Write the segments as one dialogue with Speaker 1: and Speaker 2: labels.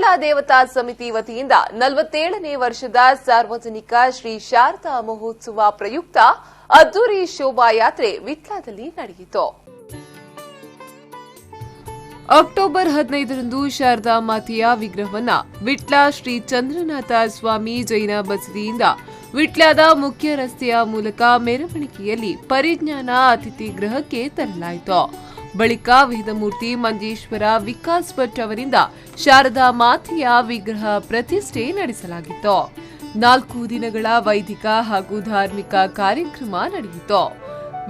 Speaker 1: ವಿಟ್ಲ ದೇವತಾ ಸಮಿತಿ ವತಿಯಿಂದ 47ನೇ ವರ್ಷದ ಸಾರ್ವಜನಿಕ ಶ್ರೀ ಶಾರದಾ ಮಹೋತ್ಸವ ಪ್ರಯುಕ್ತ ಅದ್ದೂರಿ ಶೋಭಾಯಾತ್ರೆ ವಿಟ್ಲದಲ್ಲಿ ನಡೆಯಿತು. ಅಕ್ಟೋಬರ್ 15ರಂದು ಶಾರದಾ ಮಾತೆಯ ವಿಗ್ರಹವನ್ನ ವಿಟ್ಲ ಶ್ರೀ ಚಂದ್ರನಾಥ ಸ್ವಾಮಿ ಜೈನ ಬಸದಿಯಿಂದ ವಿಟ್ಲದ ಮುಖ್ಯ ರಸ್ತೆಯ ಮೂಲಕ ಮೆರವಣಿಗೆಯಲ್ಲಿ ಪರಿಜ್ಞಾನ ಅತಿಥಿ ಗೃಹಕ್ಕೆ ತರಲಾಯಿತು. ಬಳಿಕ ವೇದಮೂರ್ತಿ ಮಂಜೇಶ್ವರ ವಿಕಾಸ್ ಭಟ್ ಅವರಿಂದ ಶಾರದಾ ಮಾತೆಯ ವಿಗ್ರಹ ಪ್ರತಿಷ್ಠೆ ನಡೆಸಲಾಗಿತ್ತು. 4 ದಿನಗಳ ವೈದಿಕ ಹಾಗೂ ಧಾರ್ಮಿಕ ಕಾರ್ಯಕ್ರಮ ನಡೆಯಿತು.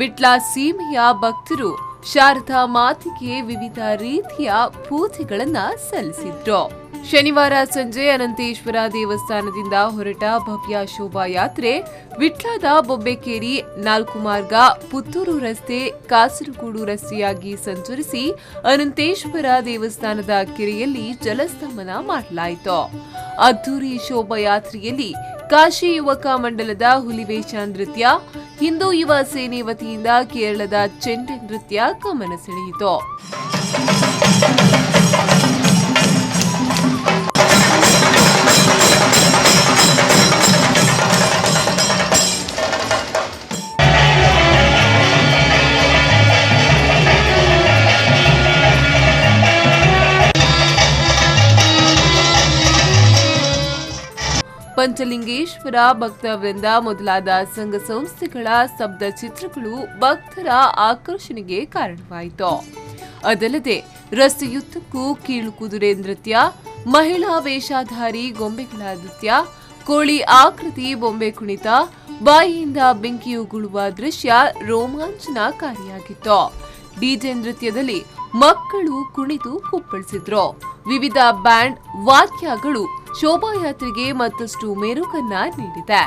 Speaker 1: ವಿಟ್ಲ ಸೀಮೆಯ ಭಕ್ತರು ಶಾರದಾ ಮಾತೆಗೆ ವಿವಿಧ ರೀತಿಯ ಪೂಜೆಗಳನ್ನು ಸಲ್ಲಿಸಿದ್ರು. ಶನಿವಾರ ಸಂಜೆ ಅನಂತೇಶ್ವರ ದೇವಸ್ಥಾನದಿಂದ ಹೊರಟ ಭವ್ಯ ಶೋಭಾಯಾತ್ರೆ ವಿಟ್ಲದ ಬೊಬ್ಬೆಕೇರಿ 4 ಮಾರ್ಗ ಪುತ್ತೂರು ರಸ್ತೆ ಕಾಸರಗೋಡು ರಸ್ತೆಯಾಗಿ ಸಂಚರಿಸಿ ಅನಂತೇಶ್ವರ ದೇವಸ್ಥಾನದ ಕೆರೆಯಲ್ಲಿ ಜಲಸ್ತಂಭನ ಮಾಡಲಾಯಿತು. ಅದ್ದೂರಿ ಶೋಭಾಯಾತ್ರೆಯಲ್ಲಿ ಕಾಶಿ ಯುವಕ ಮಂಡಲದ ಹುಲಿವೇಷ ನೃತ್ಯ, ಹಿಂದೂ ಯುವ ಸೇನೆ ವತಿಯಿಂದ ಕೇರಳದ ಚೆಂಡೆ ನೃತ್ಯ ಗಮನ ಸೆಳೆಯಿತು. ಪಂಚಲಿಂಗೇಶ್ವರ ಭಕ್ತವೃಂದ ಮೊದಲಾದ ಸಂಘ ಸಂಸ್ಥೆಗಳ ಸ್ತಬ್ಧ ಚಿತ್ರಗಳು ಭಕ್ತರ ಆಕರ್ಷಣೆಗೆ ಕಾರಣವಾಯಿತು. ಅದಲ್ಲದೆ ರಸ್ತೆಯುದ್ದಕ್ಕೂ ಕೀಳು ಕುದುರೆ ನೃತ್ಯ, ಮಹಿಳಾ ವೇಷಧಾರಿ ಗೊಂಬೆಗಳ ನೃತ್ಯ, ಕೋಳಿ ಆಕೃತಿ ಬೊಂಬೆ ಕುಣಿತ, ಬಾಯಿಯಿಂದ ಬೆಂಕಿಯುಗುಳುವ ದೃಶ್ಯ ರೋಮಾಂಚನಕಾರಿಯಾಗಿತ್ತು. ಡಿಜೆ ನೃತ್ಯದಲ್ಲಿ ಮಕ್ಕಳು ಕುಣಿದು ಕುಪ್ಪಳಿಸಿದ್ರು. ವಿವಿಧ ಬ್ಯಾಂಡ್ ವಾದ್ಯಗಳು ಶೋಭಾಯಾತ್ರೆಗೆ ಮತ್ತಷ್ಟು ಮೆರುಗನ್ನ ನೀಡಿದೆ.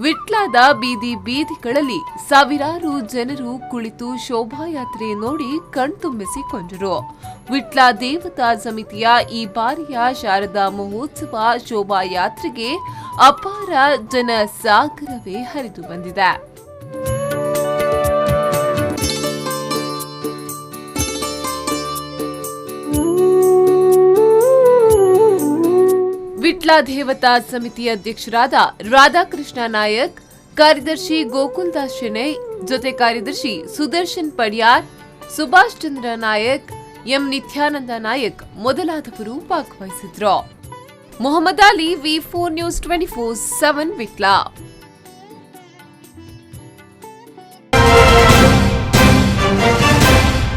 Speaker 1: ವಿಟ್ಲದ ಬೀದಿ ಬೀದಿಗಳಲ್ಲಿ ಸಾವಿರಾರು ಜನರು ಕುಳಿತು ಶೋಭಾಯಾತ್ರೆ ನೋಡಿ ಕಣ್ತುಂಬಿಸಿಕೊಂಡರು. ವಿಟ್ಲ ದೇವತಾ ಸಮಿತಿಯ ಈ ಬಾರಿಯ ಶಾರದಾ ಮಹೋತ್ಸವ ಶೋಭಾಯಾತ್ರೆಗೆ ಅಪಾರ ಜನ ಸಾಗರವೇ ಹರಿದು ಬಂದಿದೆ. ವಿಟ್ಲ ದೇವತಾ ಸಮಿತಿ ಅಧ್ಯಕ್ಷರಾದ ರಾಧಾಕೃಷ್ಣ ನಾಯಕ್, ಕಾರ್ಯದರ್ಶಿ ಗೋಕುಲ್ದಾಸ್ ಶೆಣೈ, ಜೊತೆ ಕಾರ್ಯದರ್ಶಿ ಸುದರ್ಶನ್ ಪಡ್ಯಾರ್, ಸುಭಾಷ್ ಚಂದ್ರ ನಾಯಕ್, ಎಂ ನಿತ್ಯಾನಂದ ನಾಯಕ್ ಮೊದಲಾದವರು ಭಾಗವಹಿಸಿದ್ರು. Mohammed Ali, V4 News 24/7 Vitla.